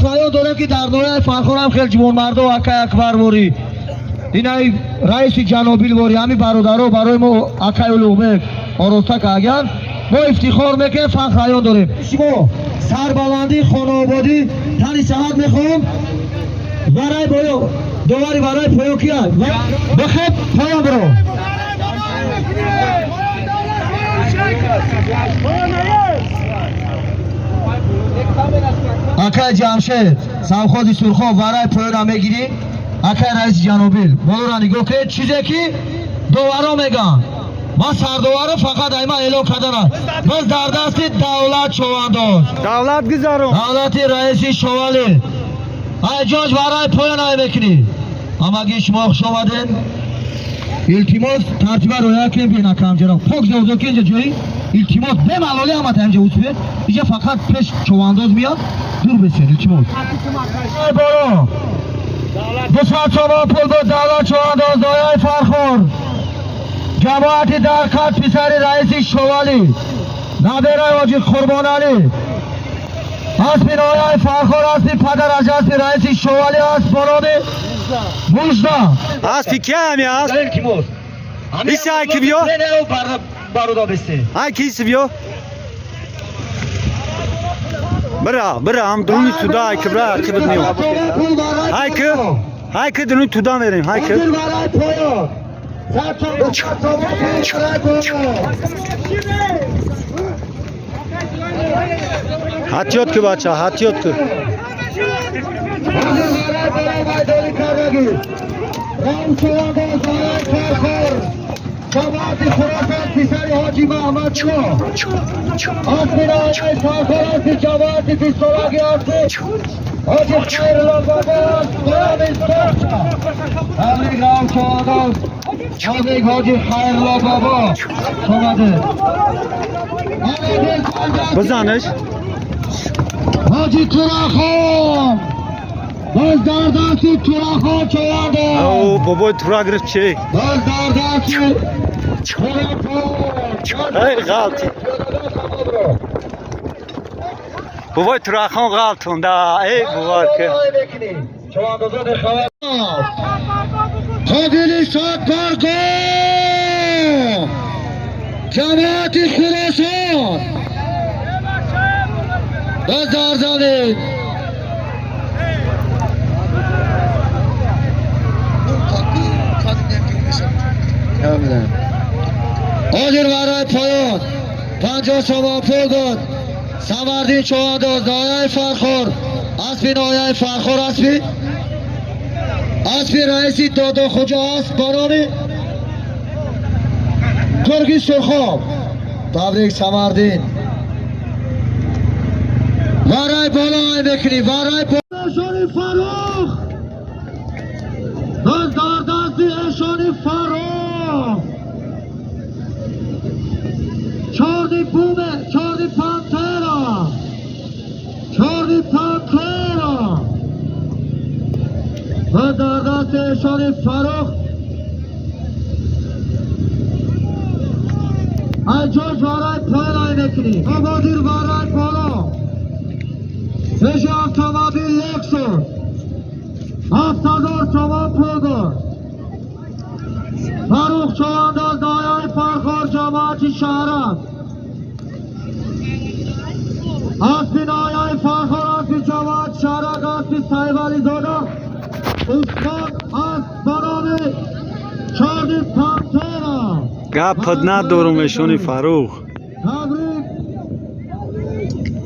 رایو داره که در دوره فخرم خیلی جوان مرد و اکای اکبر بوری اینای رئیس جنوبی بوری همین برادرها برای ما اکای لومک آراسته کردن ما افتخار میکنیم فخر رایو داریم شما سربلندی خانوادی تنی ساعت میخوام برای بایو دوباره برای پایو کیا بخیر پایو برو اکای جمشید سوخوزی سرخو برای پایو را میگیری اکای رئیس جنوبی بولو را نگاه که چیزی که دوباره میگن ما سردواره فقط ایما اعلام کردن بس در دست دولت شوانداز دولت گذارم دولت رئیس شوالی ای جاج برای پایان میکنی اما اگه شما خوش آمدین التماس ترتیب رویا کنیم بینا کم جناب پاک زوزو که اینجا جایی التماس به ملالی هم اینجا اوسوه اینجا فقط پیش شوانداز میاد دور بسید التماس ای برو بسات شما پول با دولت شوانداز دایای فرخور جماعتی در خط پسر رئیس شوالی نبیرای واجی قربان علی اسبی نایای فرخور اسبی پدر اجاسی رئیس شوالی اسب برانه موجدا اسبی که همی است؟ ایسی های که بیو؟ بارودا بسته های که ایسی بیو؟ برا هم دونی تودا های که برا که بدنیو های که دونی تودا میریم های که हाथियत के बच्चा हाथियत के بزنش حاجی تراخان باز دردستی تراخان چوانده او بابا ترا گرفت چه باز دردستی تراخان ای غلطی بابا تراخان غلطون دا ای بابا که چوانده زده خواهد خودیلی شاد برگو جماعتی خراسان بازار زنید حاضر برای پایان 50 شما پول داد سمردین چوانداز نایه فرخور اسبی نایه فرخور اسبی رئیسی دادا خوجا است بارانی ترکی سرخاب تبریک سمردین برای بالای بکنی برای اشانی فروخ دار دستی اشانی فروخ چاردی بومه چاردی پانتیرا و دار دستی اشانی فروخ اینجاش برای پایلای بکنی آبادیر برای بالا پیش اتومبیل لکسوس 7000 شما پول دار فروخ چوانداز دایای فرخور جماعتی شهرم اسبی نایای فرخور اسبی جماعت شهرک اسبی سایوالی دادا اسمان اسب برانه چاردی پانتیرا گپت ندارم اشانی فروخ تبریک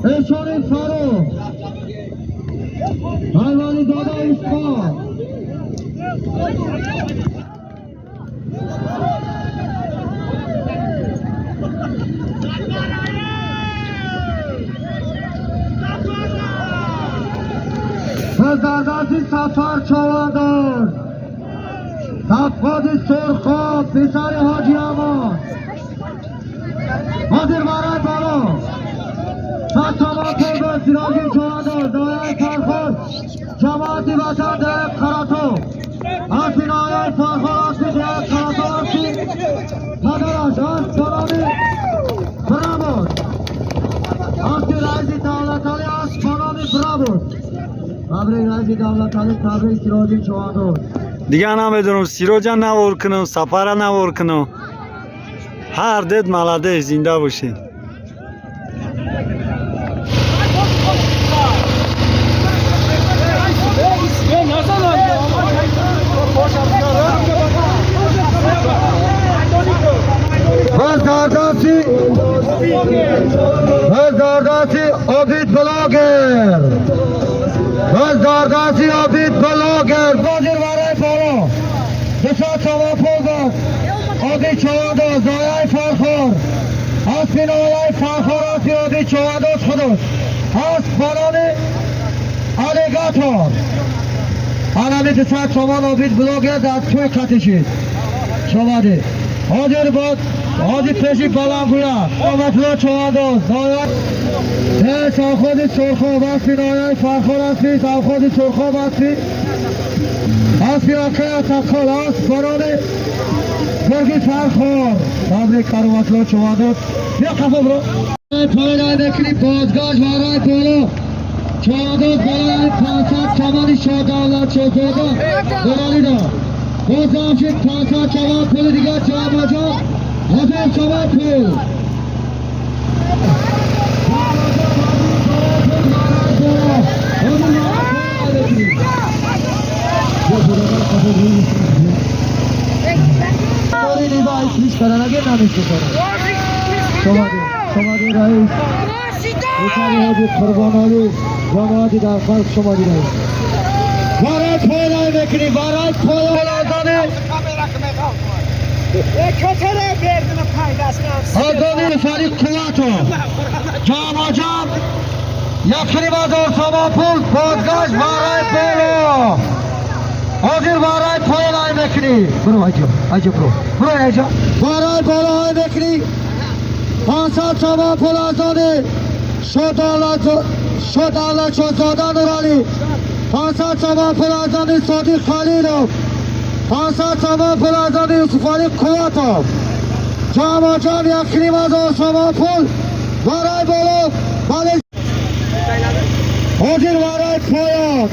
اشانی فروخ حیوانی دادا اسمان پسردستی سفر چوانداز سفقادی سرخاب پسر حاجی امان حاضر برای بالا ست تمام پول به سراجی چوانداز دایای فرخور جماعتی وطن در خراتو اسبی نایای فرخور اسبی در خراتو اسبی پدرش اسب برانی براموز اسبی رئیسی دولت علی اسب برانی براموز تبریک رئیس دولت علی، تبریک سیراجی چواندوز. دیگه نمیدونم سیروجا نوار کنم سفره نوار کنم هر دید ملاده زنده باشین Dardasi Abid Blogger. Dardasi Abid Blogger. Bozir varay polo. Desat sama polgar. Abid Chavandoz. Zoyay Farkhor. Asmin Olay Farkhor. Abid Chavandoz Khudosh. As Barani Alligator. Anami desat sama Abid Blogger. Dar to'y qatishid. Shavadi. Hozir bod. Hozir peshi baland bo'lar. Omadlo Chavandoz. Zoyay سرخواد سرخاب هستی نایای فرخور هستی سرخواد سرخاب هستی هستی اکه تکال هست برانه برگی فرخور تبریک کرواتلا چواندوز بیا قفا برو پایلای بکنی بازگاش برای پولو چواندوز برای 500 چمانی شادالت شدادا برانی دا بازم شد 500 چمان پول دیگر جامعه جا 1000 چمان پول شمادی رئیس رسالی حاجی قربانالی جماعتی در خلق شمادی رئیس برای پولای بکنی برای پولای آزانی فرید قواتو جام جام یکی بازار ساما پول بازگاش برای پولو حاضر برای پولای بکنی برو ایجا برو ایجا برای پولای بکنی 500 ساما پول آزانی شد الله شدزاده نورالی 500 ساما پول آزانی صادق خلیلو 500 ساما پول آزانی یوسف علی قواتو جام جام یکی بازار ساما پول برای پولو بله حاضر برای پایان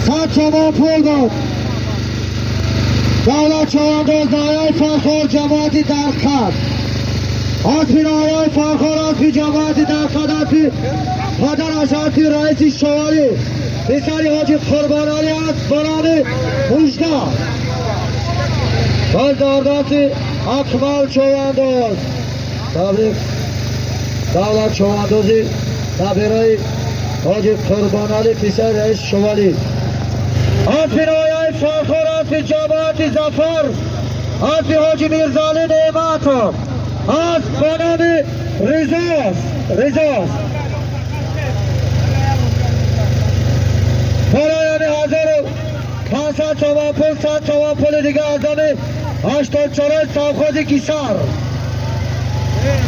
100 چمان پول داد دولت چواندوز نایای فرخور جماعتی در خط آسفی نایای فرخور آسفی جماعتی در خط آسفی قدر اشارتی رئیسی شوالی بسری حاجی قربانالی است برانی مجده بازدارداسی اکمال چواندوز تبریک دولت چواندوزی تبریک حاجی قربانالی پسر رئیس شوالی آسفی نایای فرخور آسفی جماعتی زفر آسفی حاجی میرزالی نعمتو آسف بنامی رزاست برایانی 1500 چمان پول 100 چمان پول دیگه ازامی 84 سافخوزی کیسار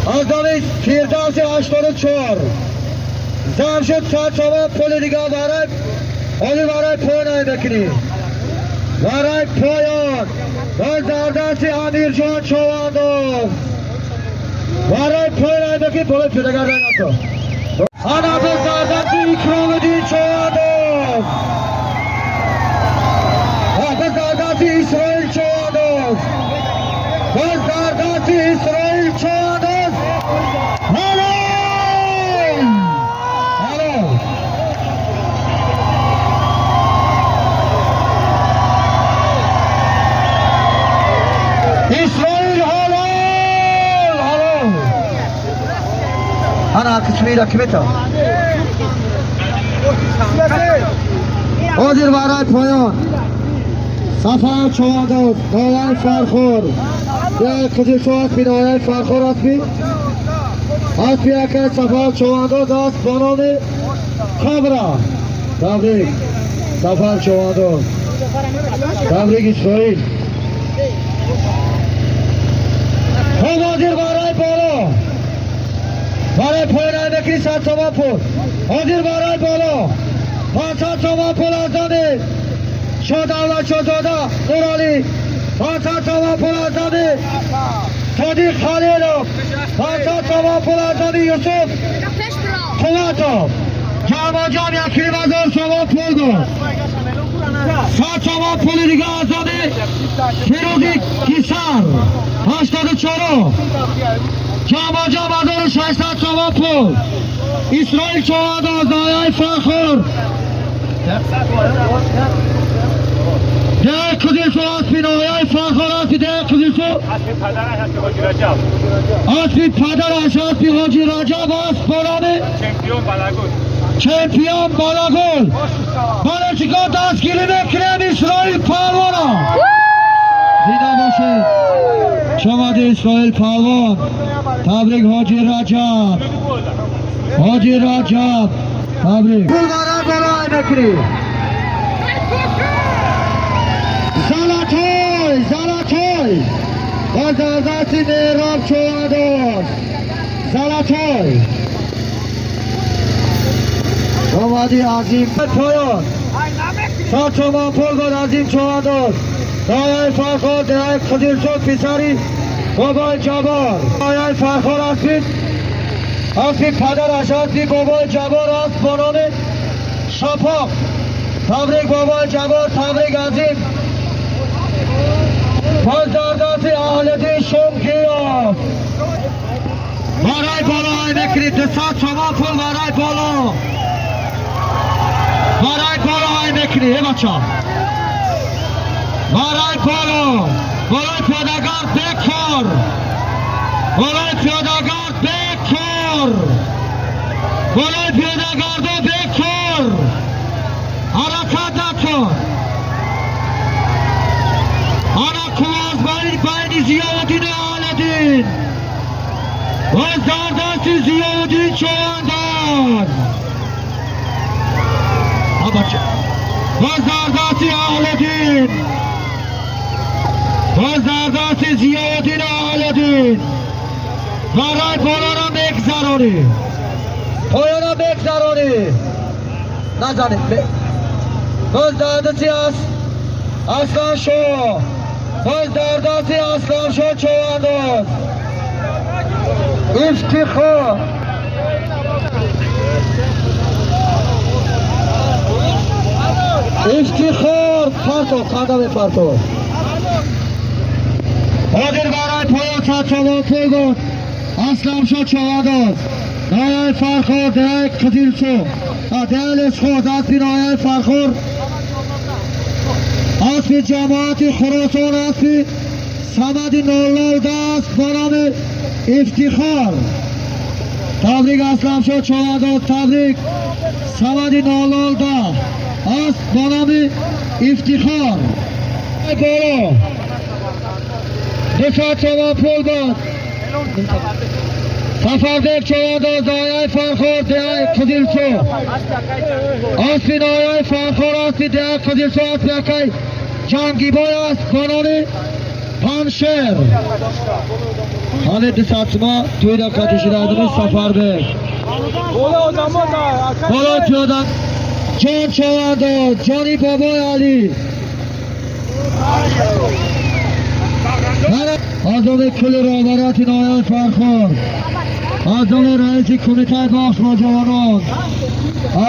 ازامی فیردوسی 84 زم شد 100 چمان پول دیگه برای پایان بکنی برای پایان بازداردستی امیر جان چواندوز برای پایان بکنی پول پیدگر نکن انا بازداردستی اکرام الدین چواندوز بازداردستی اسرائیل چواندوز بازداردستی اسرائیل چواندوز İsrail halal. Ana kısmıyla kimeta. Odir varay poyan. Safa Çovandoz, Nalay Farkhor. Ya kızı çoğaz binayay Farkhor asbi. Asbi akay Safa Çovandoz as banani kabra. Tebrik. Safa Çovandoz. Tebrik İsrail. حاضر برای بالا برای پایان بکنی 100 تومان پول حاضر برای بالا 500 تومان پول ازامی شادالله شدزاده نورالی 500 تومان پول ازامی صادق خلیلو 500 تومان پول ازامی یوسف قواتو جام یکی پول سات چوان پول دیگه آزاده فیروزی کیسر 84 جام 1600 چوان پول اسرائیل چوان دایای فخر ده کدیسو آسفی نایای فخر آسفی ده کدیسو آسفی پدرش آسفی حاجی رجب آسف برانه چمپیون بالاگل بالچیکا دستگیری میکنه اسرائیل پهلوانا دیده باشه شما اسرائیل پهلوان تبریک حاجی رجب تبریک بلغاره بلای میکنی زلاتوی بازازاتی نیرام چوادار زلاتوی آمادی عظیم پایان سات چوان پول عظیم چوادار دایای فرخور دهای خدیر شد پیسری بابای جبار دایای فرخور اسبی پدرش اسبی بابای جبار است بانانه شاپاق تبریک بابای جبار تبریک عظیم بازدارداتی اهلدی شمگیاف برای بالا های نکرید دستات شما پول برای بالا های نکرید ای بچه برای بالای پیادگار بکر بالای پیادگار دو بکر حرکت نکن آنا کواز بین زیادین آلدین بازدارداتی زیادین چواندان بازدارداتی آلدین بازدارداتی زیادین آلدین برای بالا را بگذرانی پایان را بگذرانی نزنید بازدارداتی است اسلام شو بازدارداتی اسلام شو چوانداز افتخار پرتو قدم پرتو حاضر برای پایان سات چوان پول گفت اسلام شو چوانداز نایای فرخور دهای قدیل شو دهل اسخوز اسبی نایای فرخور اسبی جماعتی خراسان اسبی سمدی نولال دست بانام افتخار تبریک اسلام شد چوانداز تبریک سمدی نولال دست اسب بانام افتخار بالا دسات چوان پول داد سفردک چوانداز دایای فرخور دهای قدیل شو اسبی نایای فرخور اسبی دهای قدیل شو اسبی اکای جنگی بای است بانانی پانشر حالی دسات ما توی دکاتی شدادنی سفردک بالا پیادن جان چوانداز جانی بابای علی آزاد کل رابراتی نایای فرخور آزاد رئیسی کمیته بخش نوجوانان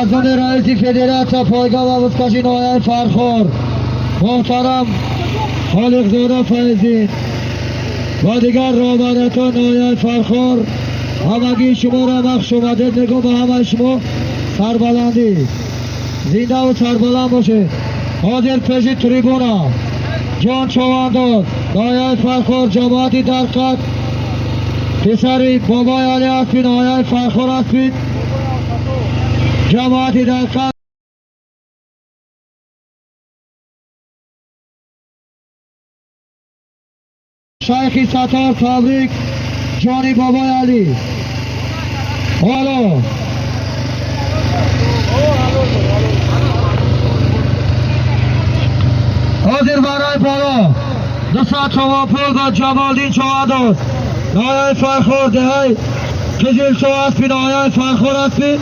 آزاد رئیسی فدراسیون پایگاه و وسکشی نایای فرخور محترم خالق زاده فیضی و دیگر رابرتان نایای فرخور همگی شما را بخش اومده میگم به همه شما سربلندی زنده و سربلند باشه حاضر پیش تریبونا جان چوانداز نایای فرخور جماعتی در قد پسری بابای علی اسبی نایای فرخور اسبی جماعتی در قد شیخی ستار تبریک جانی بابای علی حالا حاضر برای بالا دو ساعت چوان پول داد جمالدین چوانداز نایای فرخور دهی کزیل شو اسبی نایای فرخور اسبی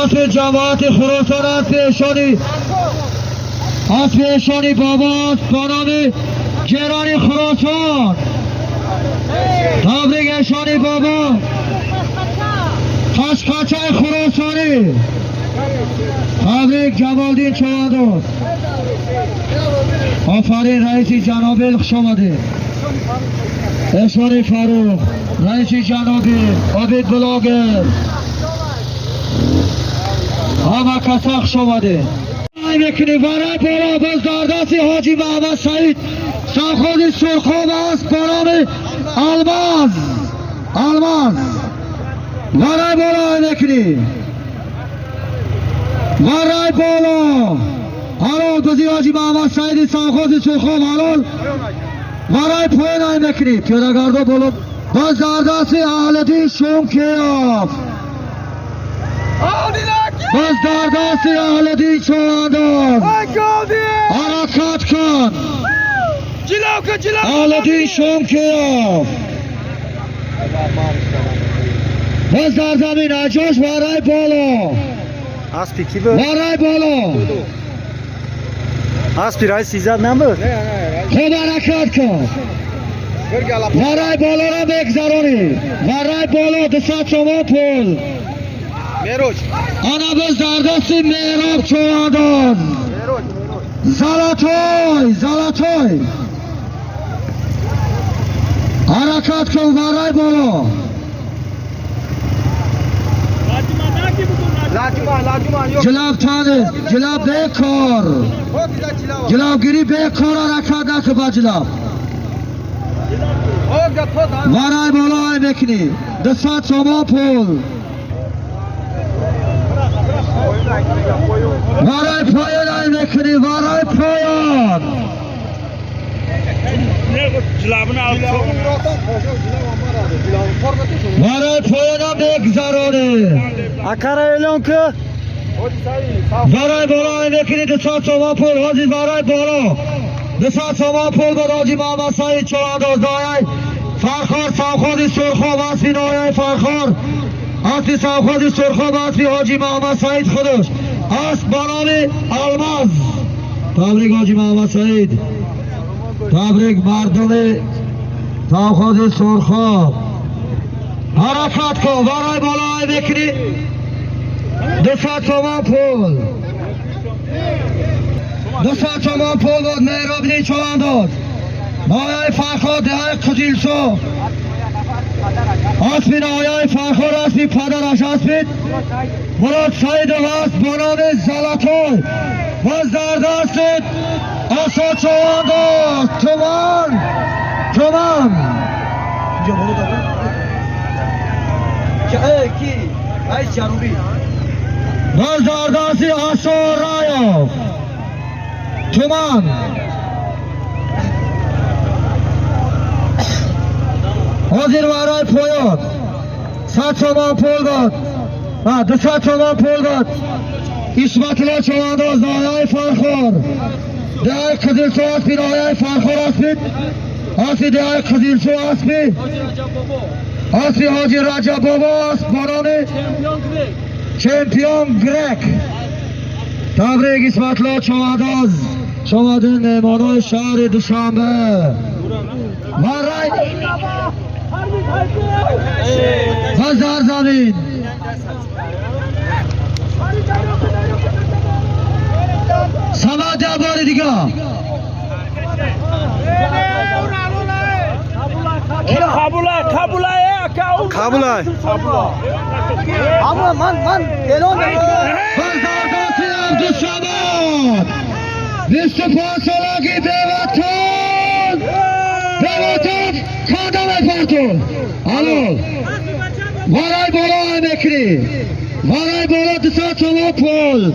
اسبی جماعت خراسان اسبی اشانی بابا است بانامی جرانی خراسان تبریک اشانی بابا خشخچه خراسانی تبریک جمالدین چواندوز. آفرین رئیسی جنابیل خوش آمده. اشوری فاروق رئیسی جنابیل عابد بلاگر همه کسا خوش آمده. میکنی برای بالا باز دردستی حاجی محمد سعید سرخوض سرخوب است برای آلمان برای بالا میکنی برای بالا حلال بزی حاجی محمد سعید سرخوض سرخوب حلال برای پایین میکنی پیادگردو بالا باز دردستی اهلدی شوم کیاف باز دردستی اهلدی چوانداز حرکت کن اهلدی شوم کیاف باز در زمین اجاش برای بالا اسبی کی بود؟ برای بالا اسبی رای 13 نبود؟ خوب حرکت کن برای بالا را بگذرانی برای بالا دست شما پول آنا باز دردستی میراب چوانداز زلاتوی حرکت کن برای بالا جلاب تانه جلاب بیکار جلاب گیری بیکار حرکت نکن با جلاب برای بالا میکنی دست شما پول برای پایان میکنی برای پایان برای پایان بگذرانه اکره اعلان که برای بالا میکنی دست شما پول حاجی برای بالا دست شما پول با حاجی محمد سعید چوانداز دایه فرخار سوخوض سرخوب اسبی نایه فرخار اسبی سوخوض سرخوب اسبی حاجی محمد سعید خودش اسب بنام الماس تبریک حاجی محمد سعید تبریک مردم سوخوض سرخوب حرکت کن برای بالا بکنی دست شما پول دست شما پول بود میرابی چوانداز نایه فرخار دهه قدیلسو اسبی نایه فرخار اسبی پدرش اسبی مراد سعید هست بنام زلاتوی باز در دست آسا چوانداز تومان کی؟ رئیس جنوبی باز در دست آسا رایاف تومان حاضر برای پایان 100 تومان پول داد 200 تومان پول داد اسمت الله چوانداز نایه فرخار دهه قدیلسو اسبی نایه فرخار اسبی دهه قدیلسو اسبی حاجی رجب بابا است بانان چمپیون گرک تبریک اسمت الله چوانداز شماده مهمانای شهر دوشنبه برای بازار زمین سماده باری دیگه کابلای من اعلان بازار دستی عبدالصمد 25 سالگی بیوطن کادم پارتون الو برای بالا میکنی برای بالا دست شما پول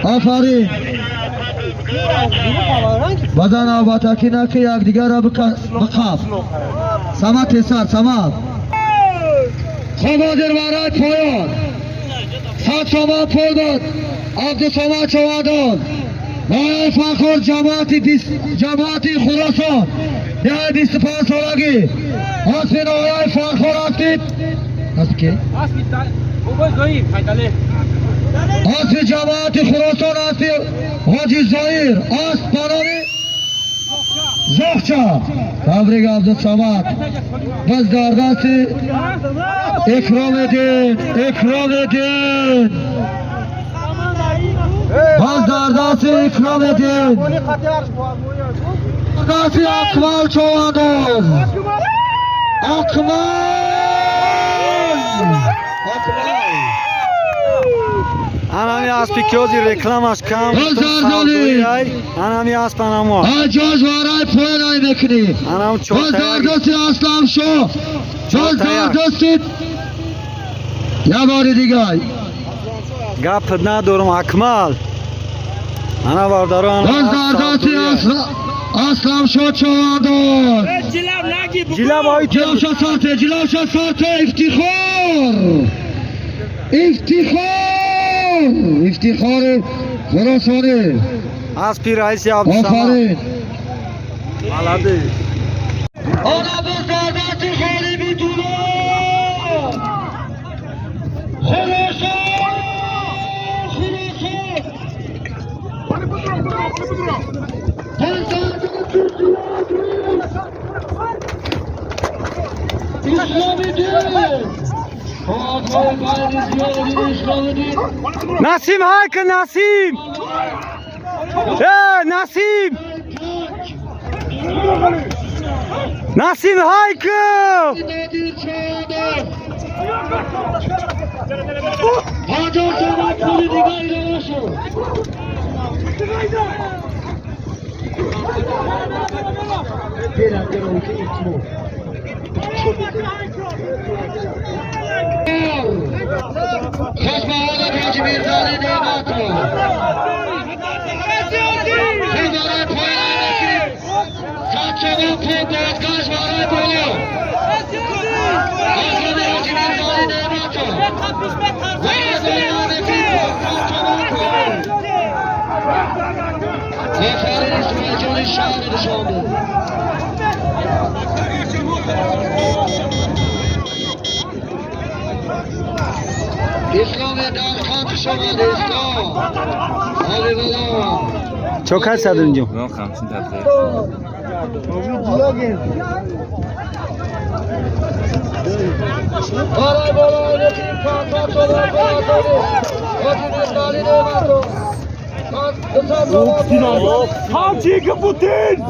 آفرین بدن آباتکی نکه یک دیگر را بکاف سمت سر سمت خوب حاضر برای پایان 100 شما پول داد عبدالصمد چوانداز نایه فرخار جماعتی خراسان دهه 25 سالگی اسبی نایه فرخار هستید اسبی که؟ اسبی جماعتی خراسان اسبی حاجی زایر اسب بنام زخچه تبریک عبدالصمد بس در دست اکرام دین سردست اکرام الدین سردست اکمل چوانداز اکمل Anami aspi kyozi reklamash kam. Bozardali. Anami aspanamo. آجاج وارای پوینای بکنی Anam çok بازدردستی اسلام شو بازدردستی یه بار دیگه Gap ندارم اکمل. Ana vardaran. بازدردستی اسلام شو چوانداز Cilab ay جلوشا سارته جلوشا سارته افتخار خراسانه aspi raisi abdusama. آفرین Malade. آنا بازدردستی خالی بیتونه Nasim Haykı Nasim. Nasim. Nasim Haykı. İslam ve dalkan şamadı İslam. Hadi bala. Çok kaç sadınca? Yok 50 dakika. Aray bala öyle bir kanka çolar bala tabi. Hadi bir dali ne var o? Hamçı Putin.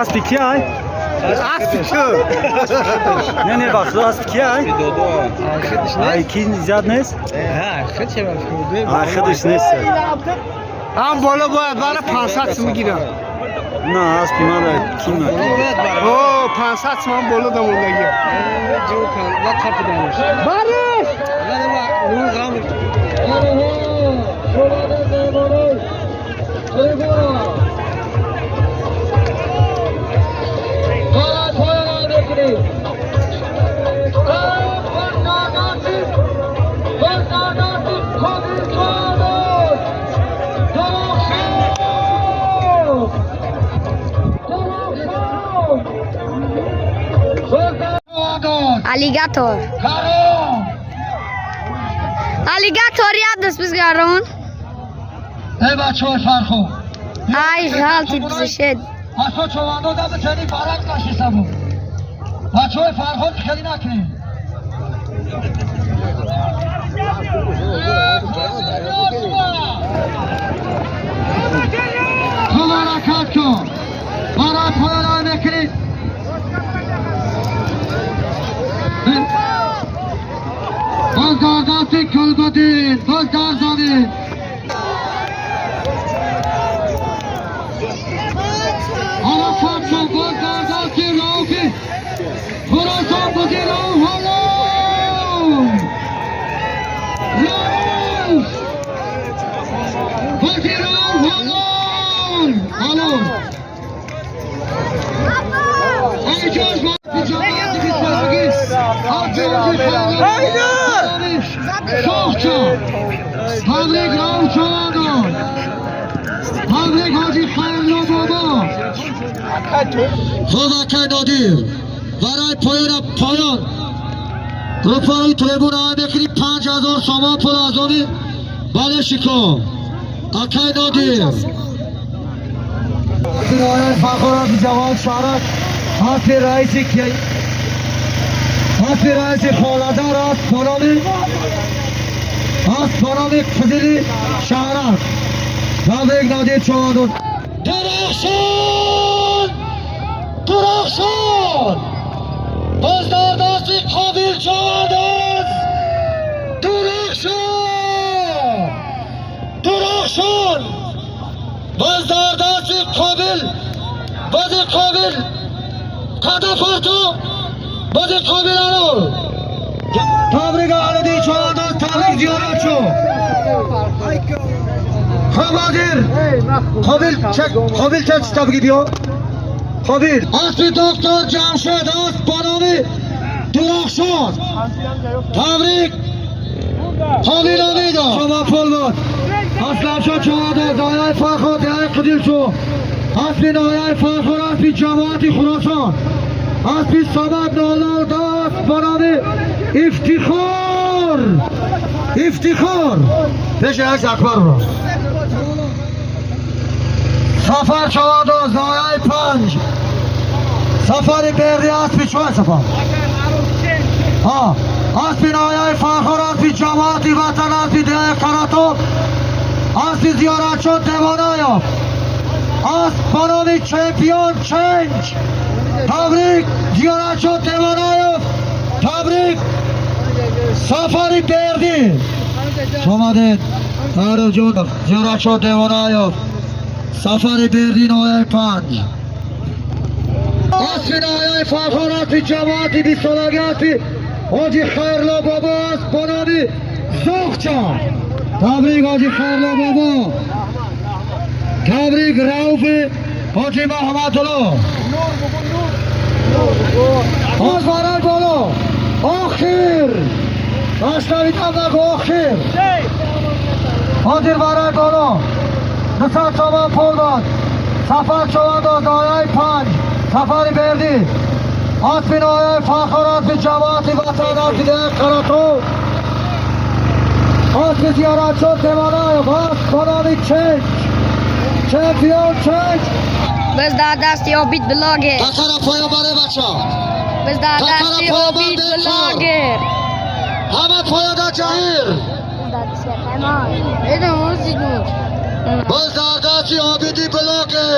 Aspi क्या है? Aspi क्यों? Ne bakıyor aspi क्या है? Ay kim ziyad nes? Arkadaş neyse. هم بالا باید برای 500 میگیرم. Ne aspi mala kim var? اوه 500 تومن بالا da burada gir. Bak kapıdaymış. Barış! Hadi bak, Nur Gamır. Alligator. Alligator یاد دست بزگرون. ای بچه های فرخو Ay жалти بزشد اصلا چواندو دم تنی برک نشسته بود بچه های فرهاد خیلی نکنیم خوب حرکت کن برای پایان های بکنید بازدارداتی کلبدین بازداردانی حرکت کن بازدارداتی روفی خراسان بودی روح هلون روح بودی روح هلون هلون ایجاز باید جماعتی بیسترگی آجازی خیلی سوخچا تبریک راو چوانان تبریک حاجی خیلی بابا خوبکه نادیر برای پایان رفای تریبون های بکنی 5000 سامان پول ازانی بله شکا اکه نادیر آیان فخورات جوان شارک حفی رئیسی که حفی رئیسی خالدار از پانامی قدیلی شارک تبریک نادیر چواندون درخشان بازدارداسی قابل چواندون درخشان بازدارداسی قابل قدفارتو بازی قابل آنو تبریک آلدی چواندون تبریک زیارت شو قابل چه تبریک بیا قابل اسمی دکتر جمشید است بانامی درخشان تبریک قابل آمیدا شما پول بود اسلام شد چواندون دایای فخر دایای قدیل شو اسمی نایای فخر اسمی جماعتی خراسان اسمی سبب نالار داست بانامی افتخار پیش عکس اکبر رو سفر چواندون دایای 5 سفری بردی اسمی چوه سفر اسمی نایای فخر اسمی جماعتی وطن اسمی دیای کراتو اسمی زیارت شد دیوانایو بانامی چمپیون چنج تبریک زیارت شد دیوانایو تبریک سفری بردی شما دید تعریف جون زیارت شد دیوانایو سفری بردی نایای 5 اسمی نایای فخر اسمی جماعتی بی سلاگاتی حاجی خیرلا بابا است بانامی زوخچا تبریک حاجی خیرلا بابا تبریک روفی حاجی محمد الله باز برای بالا آخر اشتریدم نگو آخر حاضر برای بالا نسل چوان پول داد سفر چواندون دایای 5 سفری بردی اسمی نایای فخر اسمی جماعتی وطن اسمی دیگه کراتو اسمی زیارت شد دیوانای باز کنامی چمپیون چنج Bez da dasti obit blogger بطرف پایان برای بچه Bez da dasti obit blogger همه پایان در جهیر Edem o sigur بازدارداتی آبیدی بلاگه